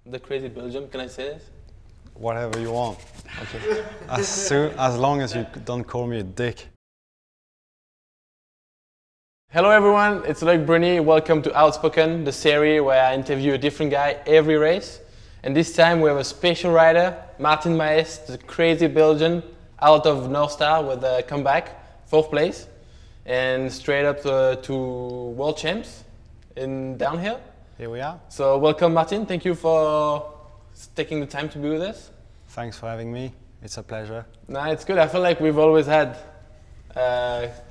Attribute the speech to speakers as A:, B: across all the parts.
A: the crazy Belgium. Can I say this?
B: Whatever you want. Okay. As long as you don't call me a dick.
A: Hello everyone, it's Loic Bruni. Welcome to Outspoken, the series where I interview a different guy every race. And this time we have a special rider, Martin Maes, the crazy Belgian, out of Northstar with a comeback, 4th place, and straight up to World Champs in downhill.
B: Here we are.
A: So welcome Martin, thank you for taking the time to be with us.
B: Thanks for having me, it's a pleasure.
A: No, it's good. I feel like we've always had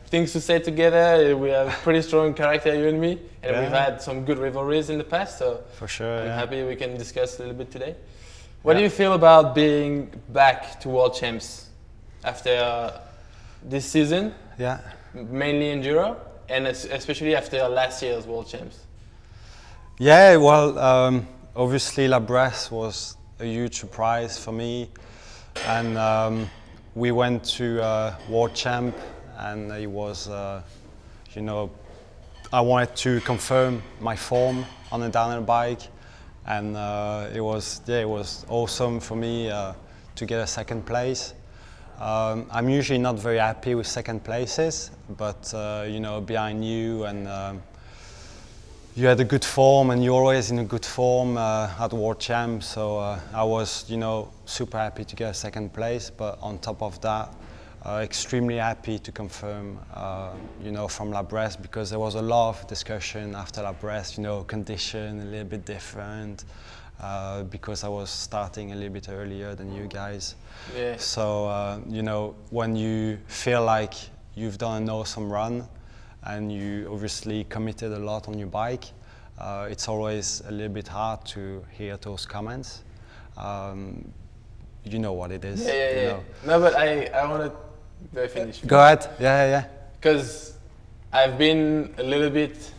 A: things to say together. We have a pretty strong character, you and me, and we've had some good rivalries in the past, so
B: for sure,
A: I'm happy we can discuss a little bit today. What do you feel about being back to World Champs after this season?
B: Yeah.
A: Mainly Enduro, and especially after last year's World Champs.
B: Yeah, well, obviously La Bresse was a huge surprise for me, and we went to World Champ, and it was, you know, I wanted to confirm my form on a downhill bike, and it was awesome for me to get a 2nd place. I'm usually not very happy with 2nd places, but you know, behind you and you had a good form, and you're always in a good form at World Champ, so I was, you know, super happy to get a 2nd place, but on top of that, extremely happy to confirm, you know, from La Bresse, because there was a lot of discussion after La Bresse, you know, condition a little bit different, because I was starting a little bit earlier than you guys.
A: Yeah.
B: So, you know, when you feel like you've done an awesome run, and you obviously committed a lot on your bike, it's always a little bit hard to hear those comments. You know what it is.
A: Yeah.
B: You know.
A: No, but I want to finish.
B: Go ahead. Yeah.
A: Because I've been a little bit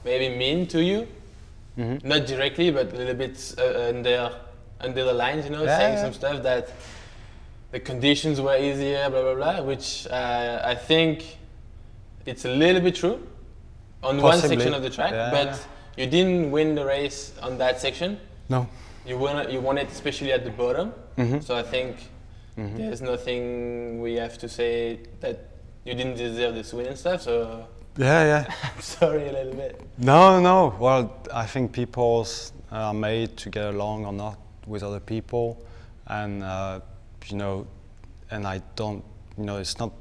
A: maybe mean to you, not directly, but a little bit under the lines, you know, saying some stuff that the conditions were easier, blah blah blah, which I think it's a little bit true on one section of the track, but you didn't win the race on that section.
B: No.
A: You won it especially at the bottom. So I think there's nothing we have to say that you didn't deserve this win and stuff. So
B: yeah.
A: I'm sorry a little bit.
B: No. Well, I think people are made to get along or not with other people, and you know, and I don't. You know, it's not.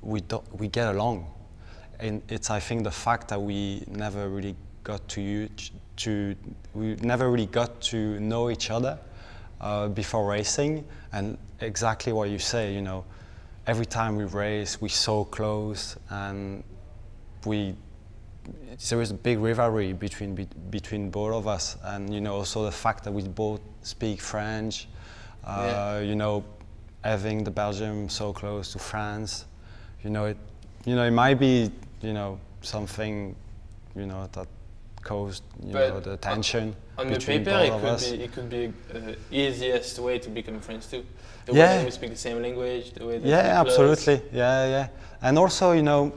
B: We get along. And it's, I think, the fact that we never really got to know each other before racing, and exactly what you say, you know, every time we race, we're so close, and there is a big rivalry between both of us, and you know, also the fact that we both speak French, you know, having the Belgium so close to France, you know, it might be, you know, something, you know, that caused, you know, the tension between both of us.
A: It could be the easiest way to become friends too. The way that we speak the same language, the way that
B: absolutely, yeah. And also, you know,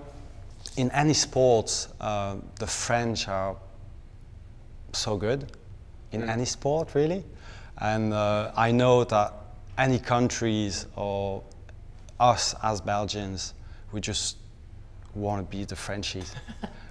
B: in any sports, the French are so good in any sport, really. And I know that any countries or us as Belgians, we just want to beat the Frenchies.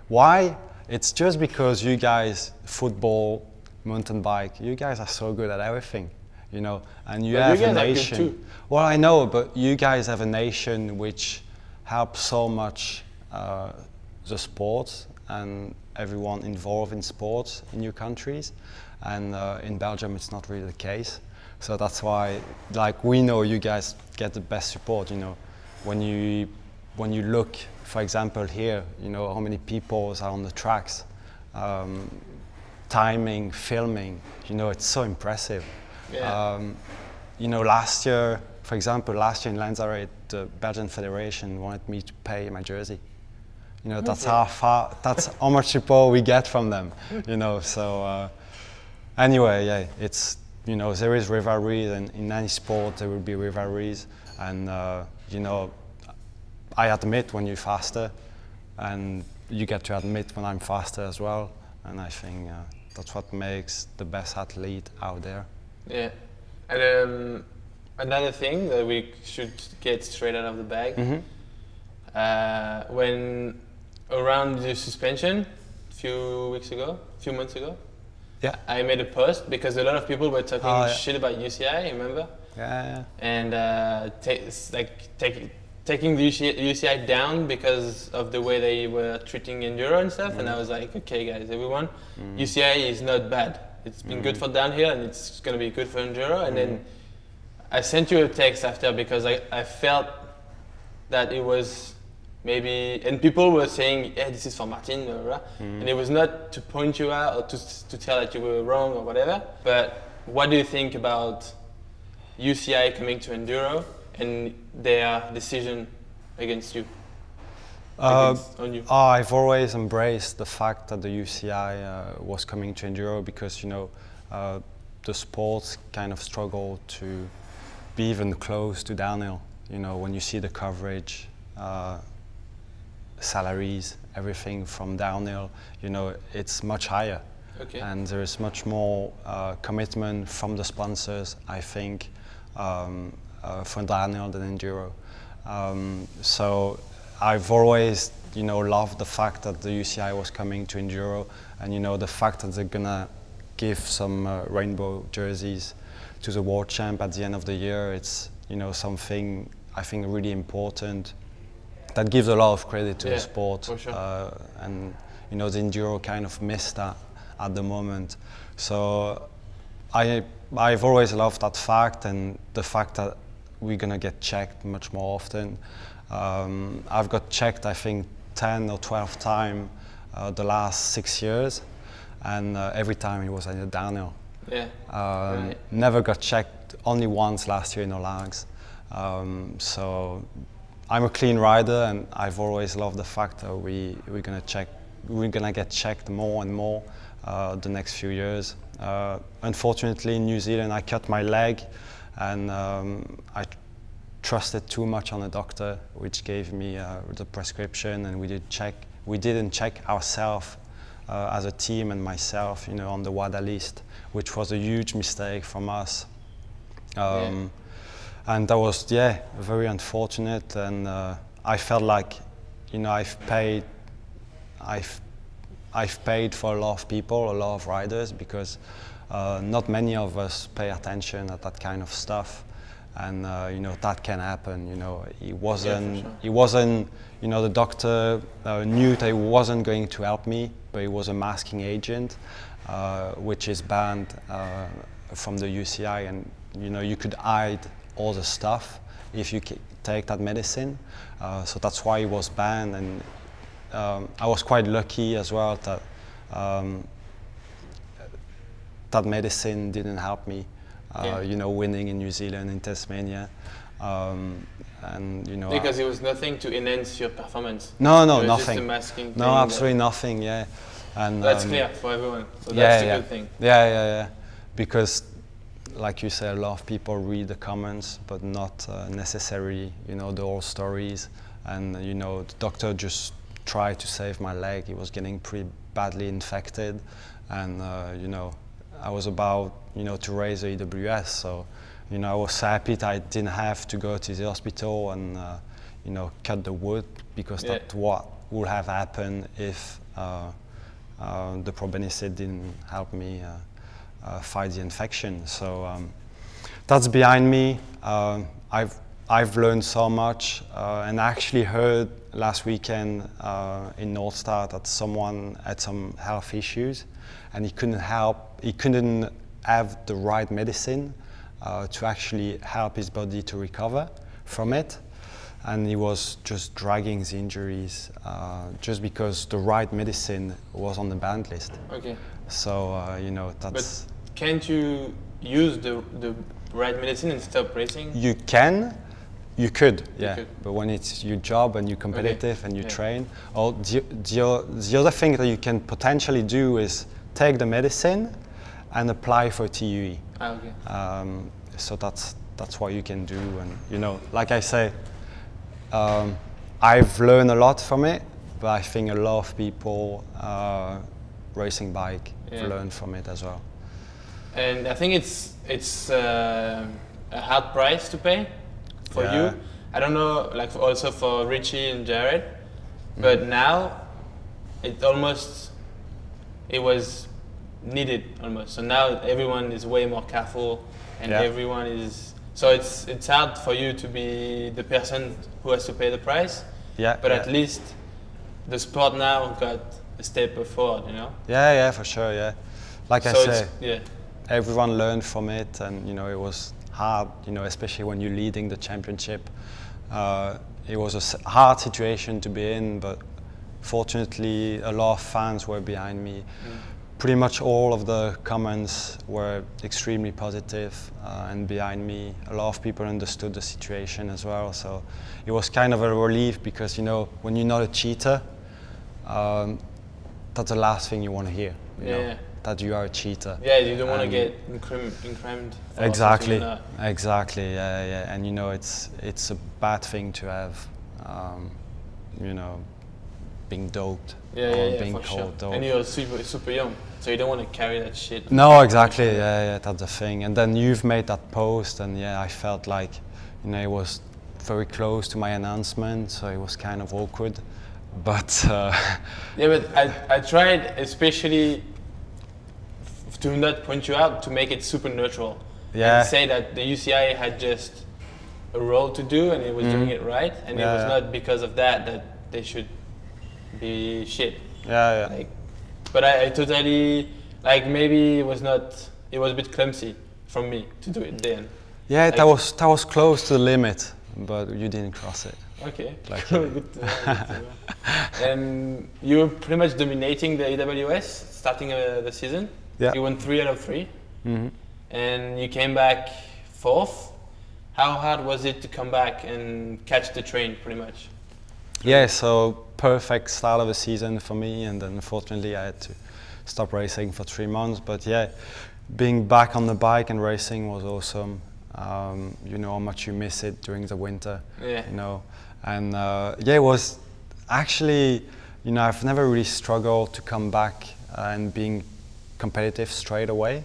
B: Why? It's just because you guys, football, mountain bike, you guys are so good at everything, you know, and you have a nation. Well, I know, but you guys have a nation which helps so much the sports and everyone involved in sports in your countries, and in Belgium it's not really the case. So that's why, like, we know you guys get the best support, you know, when you look, for example, here, you know, how many people are on the tracks, timing, filming, you know, it's so impressive. Yeah. You know, last year, for example, in Lanzarote, the Belgian Federation wanted me to pay my jersey. You know, that's that's how much support we get from them, you know, so anyway, yeah, it's, you know, there is rivalries, and in any sport there will be rivalries, and you know, I admit when you're faster, and you get to admit when I'm faster as well, and I think that's what makes the best athlete out there.
A: Yeah, and another thing that we should get straight out of the bag, when around the suspension a few months ago,
B: yeah,
A: I made a post because a lot of people were talking shit about UCI, remember?
B: Yeah.
A: And taking the UCI down because of the way they were treating enduro and stuff, and I was like, okay guys, everyone, UCI is not bad. It's been good for downhill and it's going to be good for enduro. And then I sent you a text after because I felt that it was maybe, and people were saying, yeah, this is for Martin, blah, blah, blah. And it was not to point you out or to tell that you were wrong or whatever, but what do you think about UCI coming to enduro and their decision against you? On you?
B: I've always embraced the fact that the UCI was coming to enduro because, you know, the sports kind of struggle to be even close to downhill. You know, when you see the coverage, salaries, everything from downhill, you know, it's much higher.
A: Okay.
B: And there is much more commitment from the sponsors, I think, for downhill than enduro. So I've always, you know, loved the fact that the UCI was coming to enduro, and you know the fact that they're gonna give some rainbow jerseys to the world champ at the end of the year. It's, you know, something I think really important that gives a lot of credit to the sport.
A: For sure.
B: And you know the enduro kind of missed that at the moment. So I've always loved that fact, and the fact that we're gonna get checked much more often. I've got checked, I think, 10 or 12 times the last 6 years, and every time it was in a downhill.
A: Yeah. Right.
B: Never got checked, only once last year in Olags. So I'm a clean rider, and I've always loved the fact that we're gonna get checked more and more the next few years. Unfortunately, in New Zealand, I cut my leg, and I trusted too much on the doctor, which gave me the prescription, and we didn't check ourselves as a team and myself, you know, on the WADA list, which was a huge mistake from us. And that was, very unfortunate, and I felt like, you know, I've paid for a lot of people, a lot of riders, because not many of us pay attention at that kind of stuff. And you know, that can happen. You know, he wasn't. You know, the doctor knew that he wasn't going to help me, but he was a masking agent, which is banned from the UCI. And you know, you could hide all the stuff if you take that medicine. So that's why he was banned. And I was quite lucky as well that that medicine didn't help me. You know, winning in New Zealand, in Tasmania, and you know.
A: Because it was nothing to enhance your performance.
B: No,
A: it was
B: nothing.
A: Just a masking
B: no, absolutely nothing. Yeah, and
A: that's clear for everyone. So that's a good thing.
B: Yeah. Because, like you said, a lot of people read the comments, but not necessarily, you know, the whole stories. And you know, the doctor just tried to save my leg. It was getting pretty badly infected, and you know, I was about, you know, to raise the EWS, so, you know, I was happy that I didn't have to go to the hospital and, you know, cut the wood, because that's what would have happened if the probenecid didn't help me fight the infection. So that's behind me. I've learned so much, and I actually heard last weekend in Northstar that someone had some health issues, and he couldn't have the right medicine to actually help his body to recover from it, and he was just dragging the injuries just because the right medicine was on the banned list. Okay. So you know, that's.
A: But can't you use the right medicine and stop racing?
B: You can. You could, yeah. But when it's your job and you're competitive and you train, or the other thing that you can potentially do is take the medicine and apply for TUE. So that's what you can do. And you know, like I say, I've learned a lot from it, but I think a lot of people racing bike. I've learned from it as well.
A: And I think it's a hard price to pay for you. I don't know, like also for Richie and Jared, but now it was needed almost. So now everyone is way more careful, and everyone is. So it's hard for you to be the person who has to pay the price. Yeah. But at least the sport now got a step forward, you know.
B: Yeah, for sure. Yeah. Like I say, everyone learned from it, and you know it was hard. You know, especially when you're leading the championship. It was a hard situation to be in, but fortunately a lot of fans were behind me. Pretty much all of the comments were extremely positive and behind me. A lot of people understood the situation as well, so it was kind of a relief, because you know when you're not a cheater, that's the last thing you want to hear. You know, that you are a cheater. Yeah,
A: you don't want to get incriminated.
B: Exactly, exactly. Yeah, and you know it's a bad thing to have. You know, being doped or being called doped.
A: And you're super young, so you don't want to carry that shit.
B: No, exactly. Yeah, that's the thing. And then you've made that post, and I felt like, you know, it was very close to my announcement, so it was kind of awkward. But
A: but I tried, especially to not point you out, to make it super neutral. And say that the UCI had just a role to do, and it was doing it right, and it was not because of that they should be shit. Like, but I totally, like, maybe it was a bit clumsy from me to do it then.
B: Yeah, like, that was close to the limit, but you didn't cross it.
A: Okay, like, good to know. And you were pretty much dominating the EWS starting the season. You won 3 out of 3, and you came back 4th. How hard was it to come back and catch the train, pretty much?
B: Yeah, so perfect start of the season for me, and then unfortunately I had to stop racing for 3 months. But yeah, being back on the bike and racing was awesome. You know how much you miss it during the winter. You know, and it was actually, you know, I've never really struggled to come back and being competitive straight away,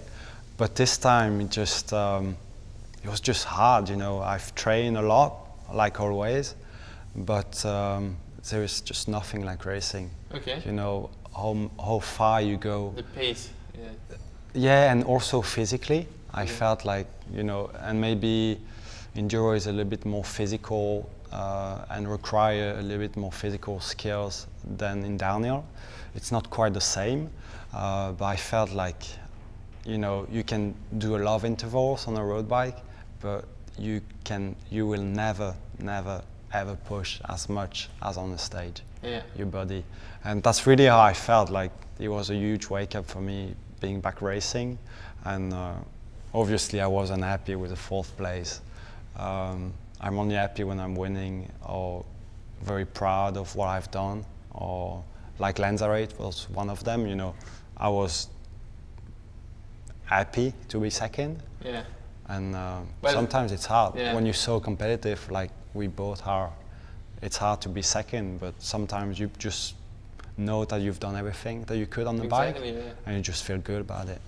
B: but this time it was just hard. You know, I've trained a lot, like always, but there is just nothing like racing. You know how far you go.
A: The pace.
B: Yeah, and also physically, I felt like, you know, and maybe enduro is a little bit more physical and require a little bit more physical skills than in downhill. It's not quite the same, but I felt like, you know, you can do a lot of intervals on a road bike, but you will never ever push as much as on the stage, your body. And that's really how I felt. Like, it was a huge wake up for me being back racing, and obviously I wasn't happy with the 4th place. I'm only happy when I'm winning, or very proud of what I've done, or like Lanzarote was one of them. You know, I was happy to be 2nd. And sometimes it's hard when you're so competitive, like we both are. It's hard to be 2nd, but sometimes you just know that you've done everything that you could on the bike, and you just feel good about it.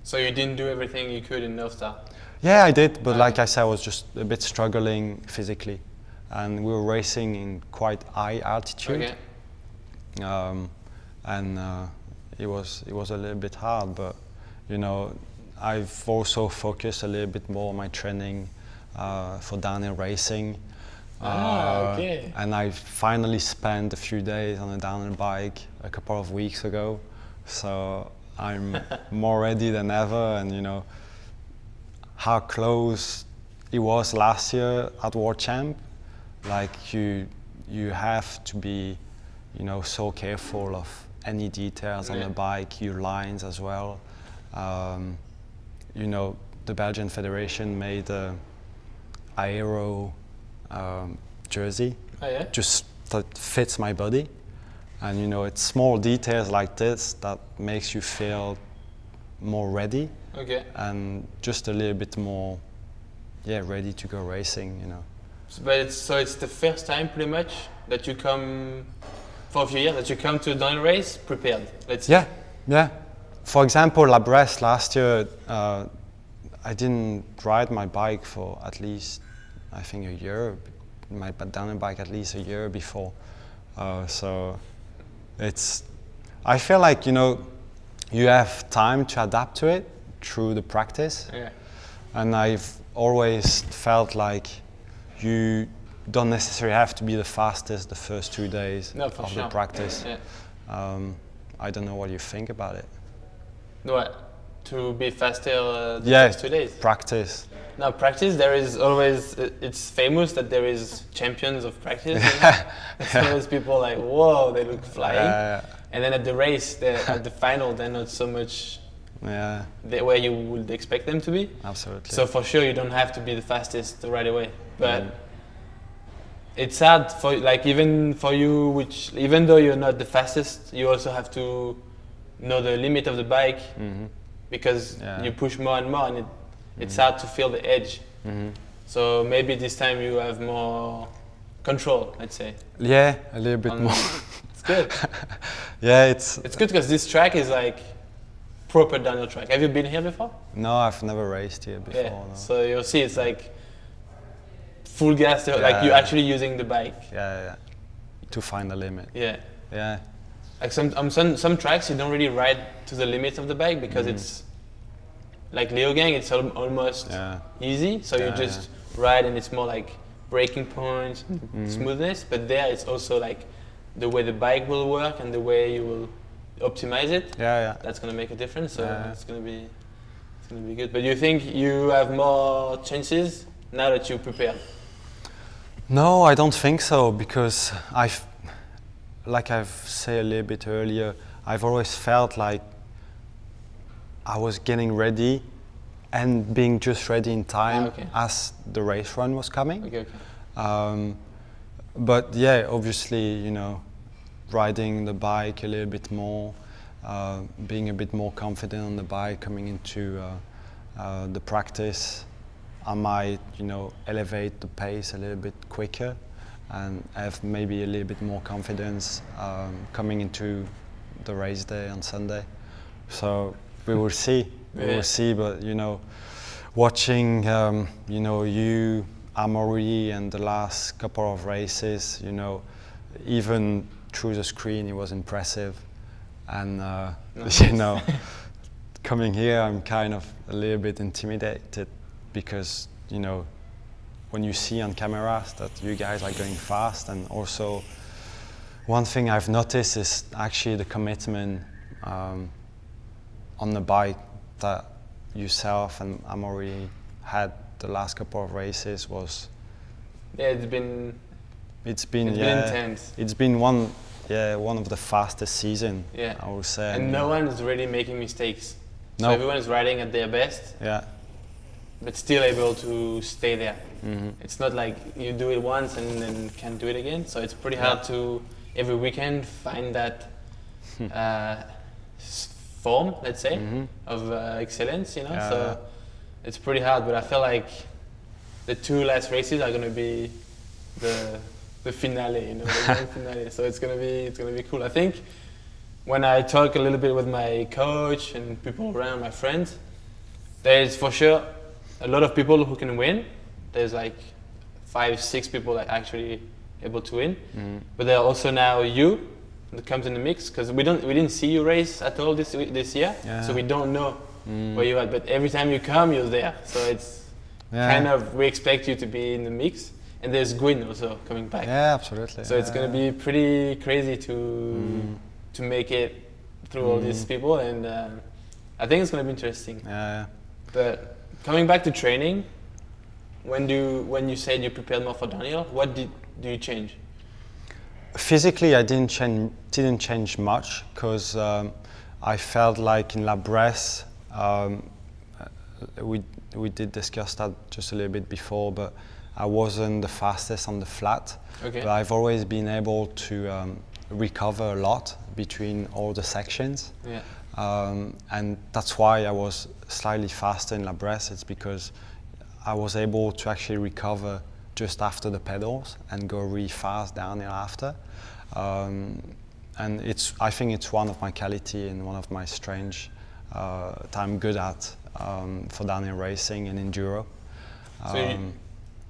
A: So you didn't do everything you could in Northstar?
B: Yeah, I did, but like I said, I was just a bit struggling physically, and we were racing in quite high altitude, and it was a little bit hard. But you know, I've also focused a little bit more on my training for downhill racing. And I finally spent a few days on a downhill bike a couple of weeks ago, so I'm more ready than ever. And you know how close it was last year at World Champ. Like, you have to be, you know, so careful of any details on the bike, your lines as well. You know, the Belgian Federation made a aero jersey, just that fits my body, and you know, it's small details like this that makes you feel more ready, and just a little bit more, ready to go racing, you know.
A: So it's the first time, pretty much, that you come for a few years, that you come to a downhill race prepared. Let's say.
B: Yeah. For example, La Bresse last year, I didn't ride my bike for at least, I think, a year. My downhill bike at least a year before. So it's, I feel like, you know, you have time to adapt to it through the practice.
A: Yeah.
B: And I've always felt like you don't necessarily have to be the fastest the first 2 days of the practice.
A: Yeah.
B: I don't know what you think about it.
A: What? To be faster the first 2 days?
B: Practice.
A: No, practice, there is always, it's famous that there is champions of practice. There's always people like, whoa, they look flying. And then at the race, at the final, they're not so much where you would expect them to be.
B: Absolutely.
A: So for sure, you don't have to be the fastest right away. But it's hard for, like, even for you, which even though you're not the fastest, you also have to know the limit of the bike because you push more and more, and it's hard to feel the edge. So maybe this time you have more control, let's say.
B: Yeah, a little bit more.
A: It's good.
B: Yeah, it's
A: good because this track is like proper downhill track. Have you been here before?
B: No, I've never raced here before.
A: Yeah.
B: No.
A: So you'll see, it's like full gas, like you're actually using the bike.
B: Yeah. To find the limit.
A: Yeah.
B: Yeah.
A: Like some tracks you don't really ride to the limits of the bike because it's like Leogang, it's almost easy. So you just ride and it's more like braking points, smoothness. But there it's also like the way the bike will work and the way you will optimize it. That's gonna make a difference. So it's gonna be good. But you think you have more chances now that you prepared?
B: No, I don't think so, because like I've said a little bit earlier, I've always felt like I was getting ready and being just ready in time as the race run was coming. But yeah, obviously, you know, riding the bike a little bit more, being a bit more confident on the bike coming into the practice, I might, you know, elevate the pace a little bit quicker and have maybe a little bit more confidence coming into the race day on Sunday. So we will see. We will see. But you know, watching you know, you, Amaury, and the last couple of races, you know, even through the screen, it was impressive. And you know, coming here, I'm kind of a little bit intimidated because, you know, when you see on cameras that you guys are going fast, and also one thing I've noticed is actually the commitment on the bike that yourself and Amaury had the last couple of races was.
A: Yeah, it's been
B: intense. It's been one of the fastest season.
A: Yeah,
B: I would say.
A: And no one is really making mistakes. So everyone is riding at their best.
B: Yeah.
A: But still able to stay there. It's not like you do it once and then can't do it again. So it's pretty hard to every weekend find that form, let's say, of excellence. You know, so it's pretty hard. But I feel like the two last races are going to be the finale. You know, the grand finale. So it's going to be cool. I think when I talk a little bit with my coach and people around, my friends, there's for sure a lot of people who can win. There's like 5-6 people that are actually able to win. But there are also now you that comes in the mix, because we didn't see you race at all this year, so we don't know where you're at. But every time you come, you're there. So it's kind of, we expect you to be in the mix. And there's Gwyn also coming back.
B: Yeah, absolutely.
A: So it's going to be pretty crazy to make it through all these people, and I think it's going to be interesting. But coming back to training, when you said you prepared more for downhill, what do you change?
B: Physically, I didn't change much, because I felt like in La Bresse, we did discuss that just a little bit before, but I wasn't the fastest on the flat. But I've always been able to recover a lot between all the sections. And that's why I was slightly faster in La Bresse. It's because I was able to actually recover just after the pedals and go really fast downhill after. and I think it's one of my quality and one of my strengths that I'm good at for downhill racing and enduro.
A: So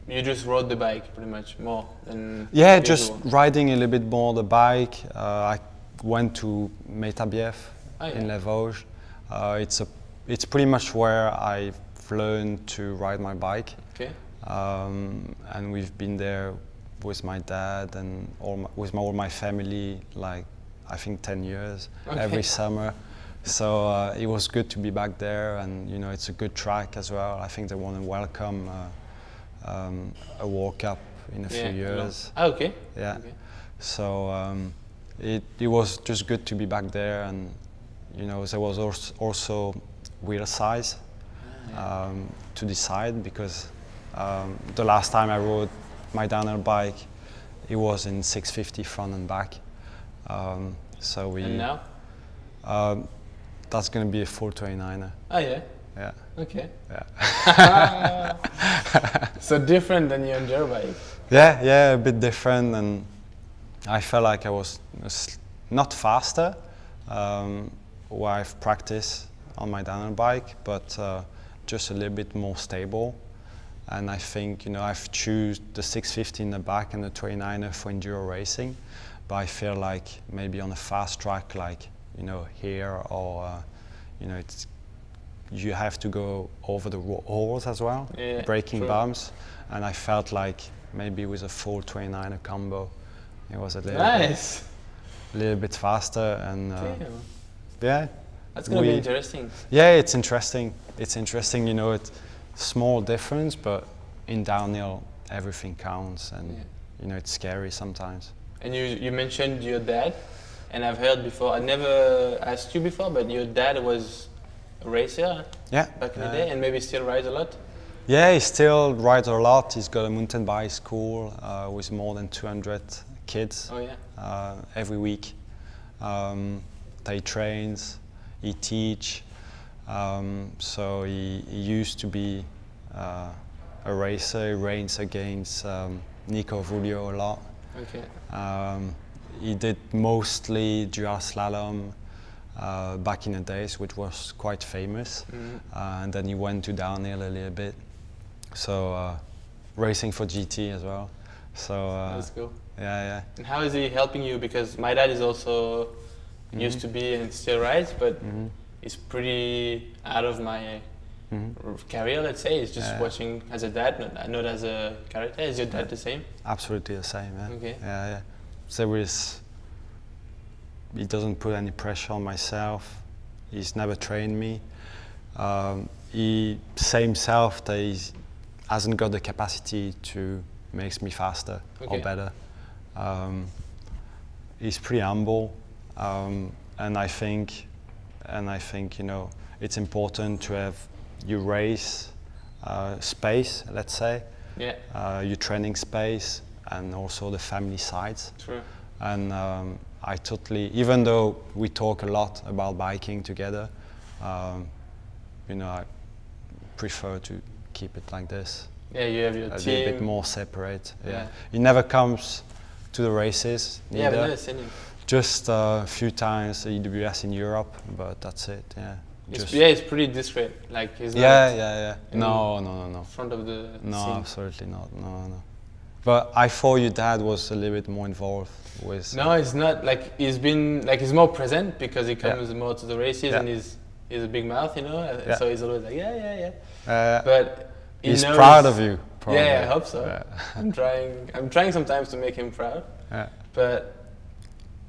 A: you just rode the bike pretty much more than
B: yeah, just riding a little bit more the bike. I went to Métabief in Les Vosges. It's pretty much where I've learned to ride my bike.
A: Okay.
B: And we've been there with my dad and with all my family, like I think 10 years, every summer. So it was good to be back there, and you know, it's a good track as well. I think they want to welcome a World Cup in a few years.
A: Oh, okay.
B: Yeah. Okay. So it was just good to be back there, and you know, there was also wheel size to decide, because the last time I rode my downhill bike, it was in 650 front and back. So we.
A: And now?
B: That's going to be a 429er.
A: Oh yeah.
B: Yeah.
A: Okay.
B: Yeah.
A: So different than your enduro bike.
B: Yeah, a bit different, and I felt like I was not faster where I've practiced on my downhill bike, but just a little bit more stable. And I think, you know, I've chosen the 650 in the back and the 29er for enduro racing, but I feel like maybe on a fast track, like, you know, here, or you know, you have to go over the holes as well, breaking bumps, and I felt like maybe with a full 29er combo, it was a little bit faster, and yeah.
A: That's gonna be interesting.
B: Yeah, it's interesting. It's interesting, you know, it's small difference, but in downhill everything counts, and you know, it's scary sometimes. And
A: you mentioned your dad, and I've heard before, I never asked you before, but your dad was a racer back in the day, and maybe still rides a lot?
B: Yeah, he still rides a lot. He's got a mountain bike school with more than 200 kids every week. He trains, he teaches. So he used to be a racer. He raced against Nico Vulio a lot.
A: Okay.
B: He did mostly dual slalom back in the days, which was quite famous. And then he went to downhill a little bit. So racing for GT as well. So
A: that's cool.
B: Yeah.
A: And how is he helping you? Because my dad is also used to be and still rides, but he's pretty out of my career, let's say. He's just watching as a dad, not as a character. Is your dad the same? Absolutely
B: the same, yeah.
A: Okay.
B: Yeah. He doesn't put any pressure on myself. He's never trained me. He say himself that he hasn't got the capacity to make me faster or better. He's pretty humble, and I think, you know, it's important to have your race space, let's say, your training space, and also the family sides.
A: True.
B: And I totally, even though we talk a lot about biking together, you know, I prefer to keep it like this.
A: Yeah, you have your team.
B: A little bit more separate. Yeah. He never comes to the races.
A: Yeah, I've never seen him.
B: Just a few times EWS in Europe, but that's it. Yeah.
A: It's pretty discreet. Like he's not.
B: Yeah. No.
A: Front of the
B: scene. Absolutely not. No.
A: But
B: I thought your dad was a little bit more involved with.
A: No, he's not. Like he's more present because he comes more to the races, and he's a big mouth, you know. So he's always like but
B: he's proud of you. Probably.
A: Yeah, I hope so. Yeah. I'm trying sometimes to make him proud.
B: Yeah.
A: But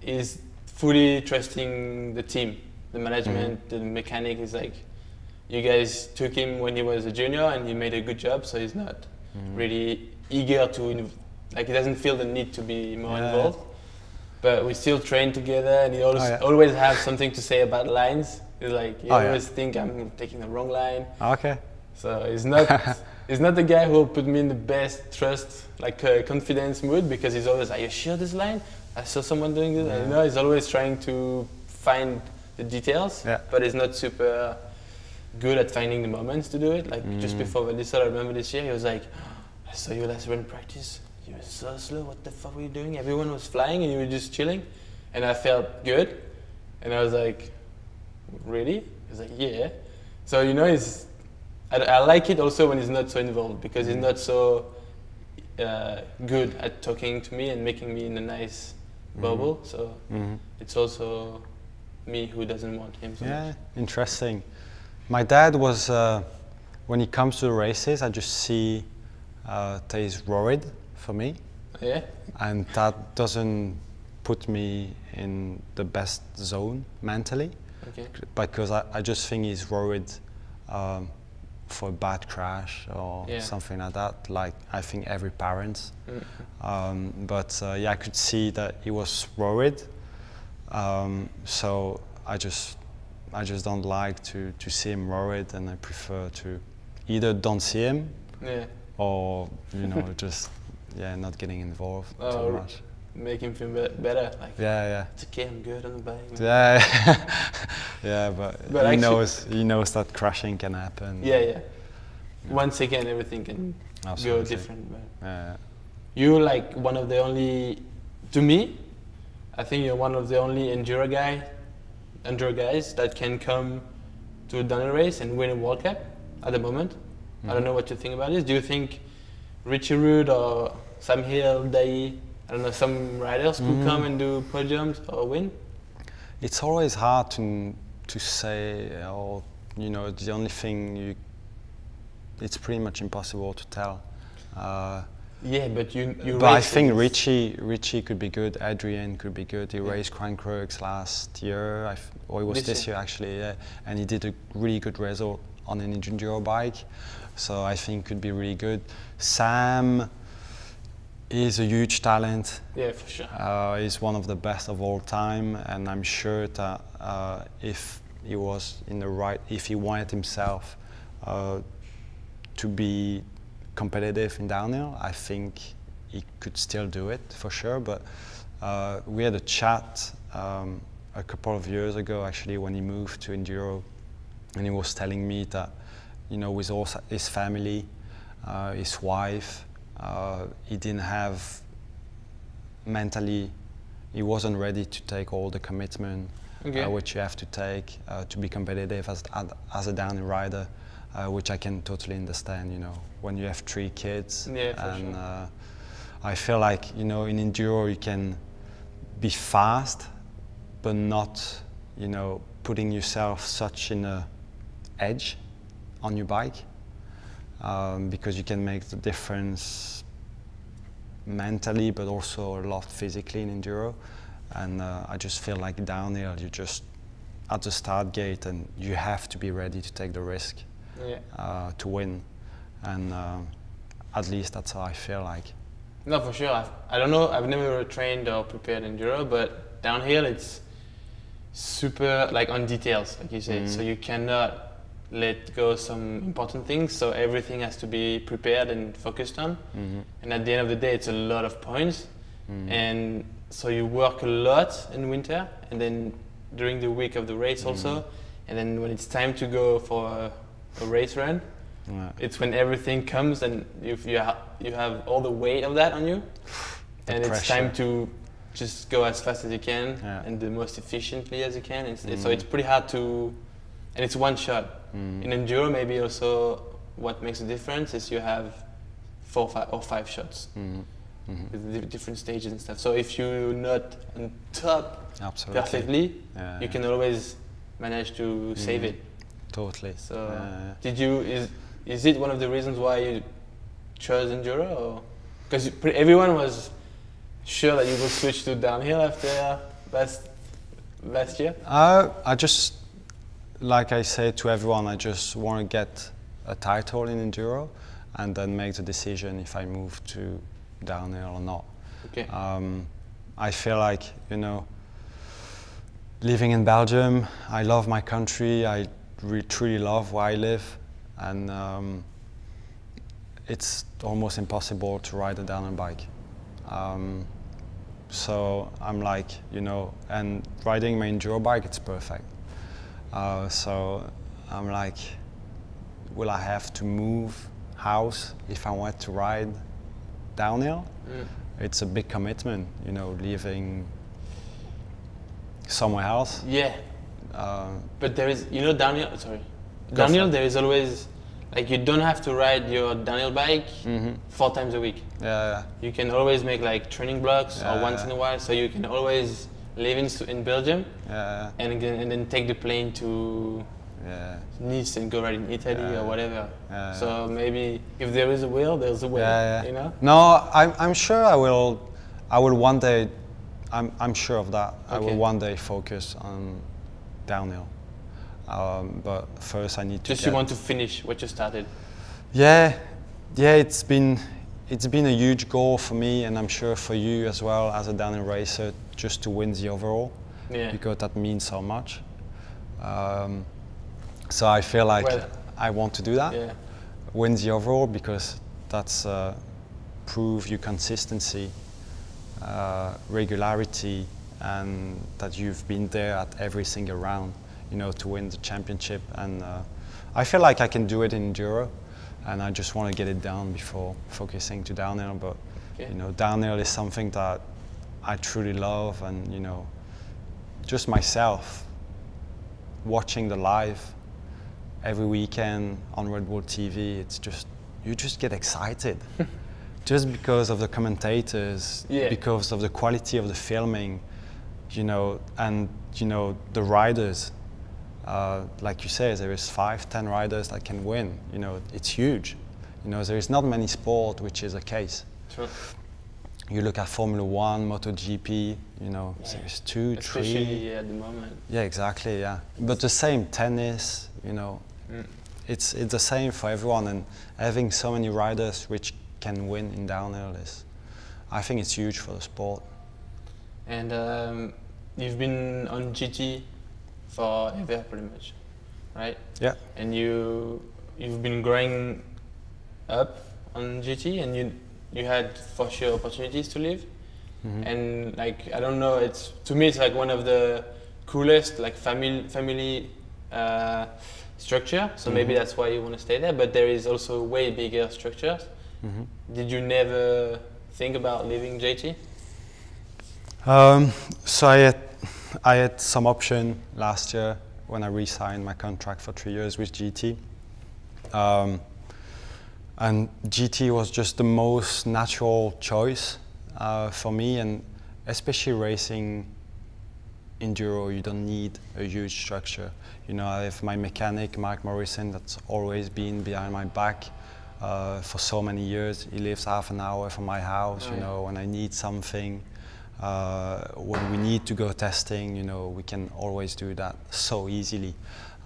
A: he's fully trusting the team, the management, the mechanic. Is like, you guys took him when he was a junior, and he made a good job. So he's not really eager to, like, he doesn't feel the need to be more involved. But we still train together, and he always have something to say about lines. He's like, he always think I'm taking the wrong line.
B: Okay.
A: So he's not he's not the guy who will put me in the best trust, like confidence mood, because he's always, are you sure this line? I saw someone doing this. And, you know, he's always trying to find the details, but he's not super good at finding the moments to do it. Like just before Valisa, I remember this year, he was like, I saw you last run practice. You were so slow. What the fuck were you doing? Everyone was flying and you were just chilling. and I felt good, and I was like, really? He's like, yeah. So you know, I like it also when he's not so involved, because he's not so good at talking to me and making me in a nice bubble. So it's also me who doesn't want him so much.
B: Interesting. My dad was, when he comes to the races, I just see that he's worried for me.
A: Yeah.
B: And that doesn't put me in the best zone mentally.
A: Okay.
B: Because I just think he's worried for a bad crash or something like that, like I think every parent. But yeah, I could see that he was worried. So I just don't like to see him worried, and I prefer to either don't see him or, you know, just not getting involved too much.
A: Make him feel better. Like, it's okay, I'm good on the bike.
B: Man. But he knows that crashing can happen.
A: Once again, everything can go different.
B: But
A: you're like one of the only, to me, I think you're one of the only enduro guys that can come to a downhill race and win a World Cup at the moment. I don't know what you think about this. Do you think Richie Rude or Sam Hill, Dai, I don't know, some riders could come and do podiums or win?
B: It's always hard to say, or, you know, the only thing it's pretty much impossible to tell.
A: But you.
B: But I think Richie could be good. Adrian could be good. He raced Crankworks last year, or it was this year actually, and he did a really good result on an enduro bike. So I think could be really good. Sam is a huge talent.
A: Yeah, for sure.
B: He's one of the best of all time, and I'm sure that if he was in the right, if he wanted himself to be competitive in downhill, I think he could still do it for sure. But we had a chat a couple of years ago, actually, when he moved to enduro, and he was telling me that, you know, with all his family, his wife, he didn't have mentally, he wasn't ready to take all the commitment which you have to take to be competitive as a downhill rider, which I can totally understand, you know, when you have 3 kids.
A: And
B: I feel like, you know, in enduro you can be fast, but not, you know, putting yourself such in a edge on your bike, because you can make the difference mentally, but also a lot physically in enduro. And I just feel like downhill, you're just at the start gate, and you have to be ready to take the risk to win. And at least that's how I feel like.
A: No, for sure. I don't know, I've never trained or prepared enduro, but downhill it's super like on details, like you said. So you cannot let go some important things, so everything has to be prepared and focused on. And at the end of the day, it's a lot of points. And so you work a lot in winter, and then during the week of the race also. And then when it's time to go for a race run, it's when everything comes and you have all the weight of that on you. And
B: pressure.
A: It's time to just go as fast as you can and the most efficiently as you can. So it's pretty hard to, and it's one shot. In enduro, maybe also what makes a difference is you have 4 or 5 shots with different stages and stuff. So if you're not on top perfectly, you can always manage to save it.
B: Totally.
A: So did you, is it one of the reasons why you chose enduro, or because everyone was sure that you would switch to downhill after last year?
B: I just, like I say to everyone, I just want to get a title in enduro and then make the decision if I move to downhill or not. I feel like, you know, living in Belgium, I love my country, I truly love where I live, and it's almost impossible to ride a downhill bike. So I'm like, you know, and riding my enduro bike, it's perfect. So I'm like, will I have to move house if I want to ride downhill? It's a big commitment, you know, leaving somewhere else.
A: Yeah. But there is, you know, downhill. Sorry, downhill. There is always, like, you don't have to ride your downhill bike 4 times a week.
B: Yeah.
A: You can always make like training blocks or once in a while, so you can always live in Belgium. And then take the plane to Nice and go ride in Italy or whatever. So maybe if there is a will, there's a will. You know?
B: No, I'm sure I will one day. I'm sure of that. I will one day focus on downhill. But first I need to.
A: You want to finish what you started.
B: Yeah. It's been a huge goal for me, and I'm sure for you as well as a downhill racer, just to win the overall. Because that means so much. So I feel like I want to do that. Win the overall, because that's prove your consistency, regularity, and that you've been there at every single round, you know, to win the championship. And I feel like I can do it in Enduro, and I just want to get it done before focusing to downhill. But you know, downhill is something that I truly love, and you know, just myself watching the live every weekend on Red Bull TV, it's just, you just get excited. Just because of the commentators, because of the quality of the filming, you know, and you know, the riders. Like you say, there is 5-10 riders that can win. You know, it's huge. You know, there is not many sport which is a case.
A: Sure.
B: You look at Formula 1, MotoGP, you know, there's 2, 3.
A: Especially at the moment.
B: Yeah, exactly, But the same, tennis, you know, it's the same for everyone, and having so many riders which can win in downhill is, I think it's huge for the sport.
A: And you've been on GT forever, pretty much, right?
B: Yeah.
A: And you've been growing up on GT, and you had for sure opportunities to live. And like, I don't know, to me it's like one of the coolest like family structure. So maybe that's why you want to stay there. But there is also way bigger structures. Did you never think about leaving JT?
B: So I had some option last year when I re-signed my contract for 3 years with GT. And GT was just the most natural choice for me, and especially racing enduro, you don't need a huge structure. You know, I have my mechanic, Mark Morrison, that's always been behind my back for so many years. He lives half an hour from my house, you know, when I need something, when we need to go testing, you know, we can always do that so easily.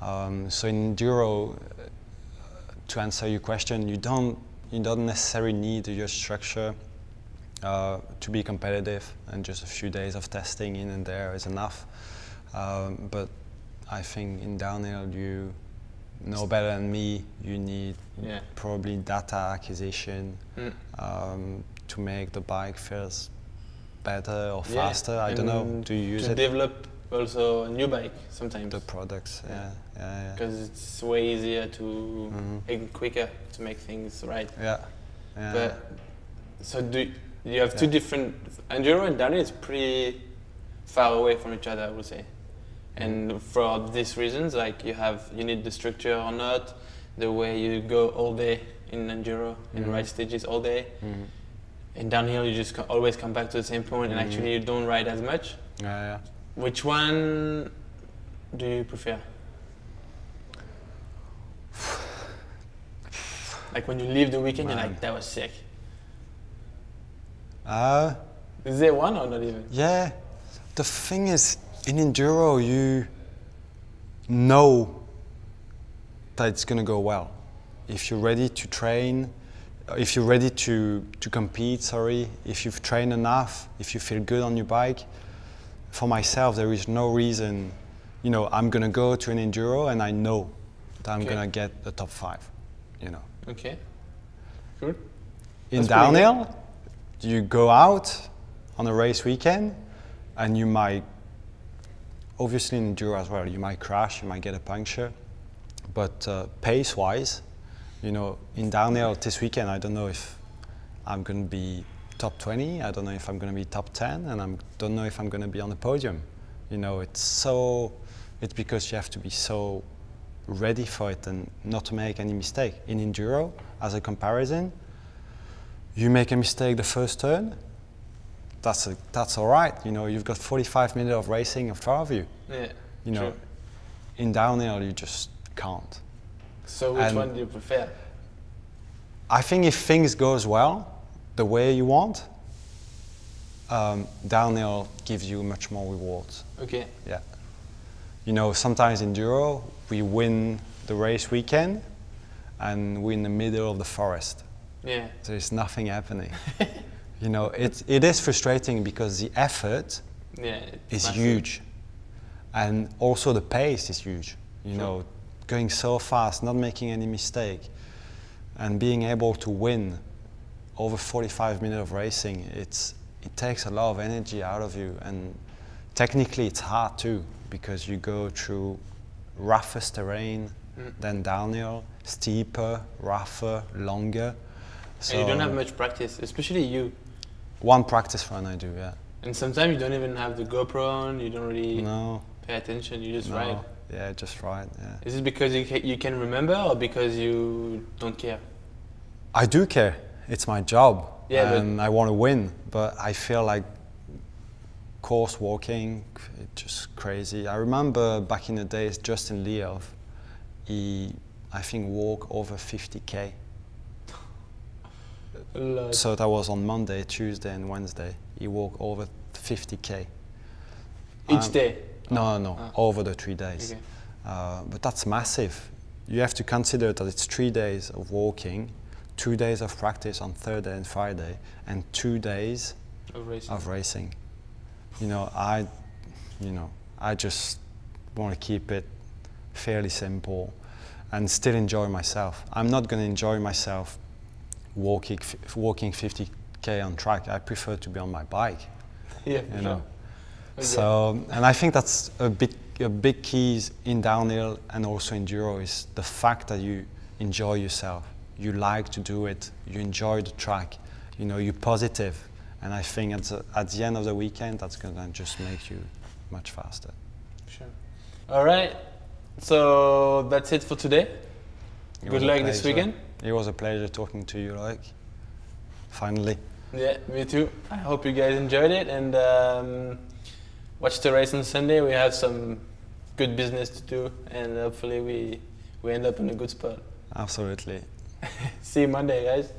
B: So in enduro, to answer your question, you don't necessarily need a huge structure to be competitive, and just a few days of testing in and there is enough. But I think in downhill, you know better than me, you need probably data acquisition to make the bike feels better or faster. I don't know. Do you use it?
A: To develop also a new bike sometimes.
B: The products,
A: Because it's way easier to and quicker to make things right. But so you have two different, enduro and downhill is pretty far away from each other, I would say. And for these reasons, like you need the structure or not, the way you go all day in enduro and ride stages all day. In downhill, you just always come back to the same point, and actually you don't ride as much. Which one do you prefer? Like when you leave the weekend, you're like, that was sick. Is there one or not even?
B: Yeah, the thing is, in enduro, you know that it's gonna go well. If you're ready to train, if you're ready to compete, if you've trained enough, if you feel good on your bike. For myself, there is no reason, you know, I'm gonna go to an enduro and I know that I'm gonna get the top 5, you know.
A: Okay, good.
B: In downhill, you go out on a race weekend and you might, obviously in enduro as well, you might crash, you might get a puncture, but pace-wise, you know, in downhill this weekend, I don't know if I'm going to be top 20, I don't know if I'm going to be top 10, and I don't know if I'm going to be on the podium. You know, it's because you have to be so ready for it and not to make any mistake. In enduro, as a comparison, you make a mistake the first turn, that's all right. You know, you've got 45 minutes of racing in front of you.
A: Yeah.
B: You know, in downhill you just can't.
A: So which one do you prefer?
B: I think if things goes well, the way you want, downhill gives you much more rewards.
A: Okay.
B: Yeah. You know, sometimes enduro, we win the race weekend and we're in the middle of the forest.
A: Yeah.
B: There's nothing happening. You know, it is frustrating because the effort is massive. Huge. And also the pace is huge. You know, going so fast, not making any mistake, and being able to win over 45 minutes of racing, it takes a lot of energy out of you. And technically it's hard too, because you go through roughest terrain, then downhill, steeper, rougher, longer. So
A: and you don't have much practice, especially you.
B: One practice run I do, yeah.
A: And sometimes you don't even have the GoPro on, you don't really pay attention, you just ride.
B: Yeah, just ride, yeah.
A: Is it because you can remember or because you don't care?
B: I do care, it's my job, and I want to win, but I feel like course walking, it's just crazy. I remember back in the days, Justin Leof, he, I think, walked over 50K. So that was on Monday, Tuesday and Wednesday. He walked over 50K.
A: Each day?
B: No, over the 3 days. Okay. But that's massive. You have to consider that it's 3 days of walking, 2 days of practice on Thursday and Friday, and 2 days of racing. You know, I just want to keep it fairly simple and still enjoy myself. I'm not going to enjoy myself walking 50K on track. I prefer to be on my bike.
A: Yeah,
B: you know. Okay. So, and I think that's a big key in downhill and also enduro is the fact that you enjoy yourself. You like to do it. You enjoy the track. You know, you're positive. And I think at the end of the weekend, that's going to just make you much faster.
A: Sure. All right. So that's it for today. Good luck this weekend.
B: It was a pleasure talking to you, Loic. Finally.
A: Yeah, me too. I hope you guys enjoyed it and watch the race on Sunday. We have some good business to do and hopefully we end up in a good spot.
B: Absolutely.
A: See you Monday, guys.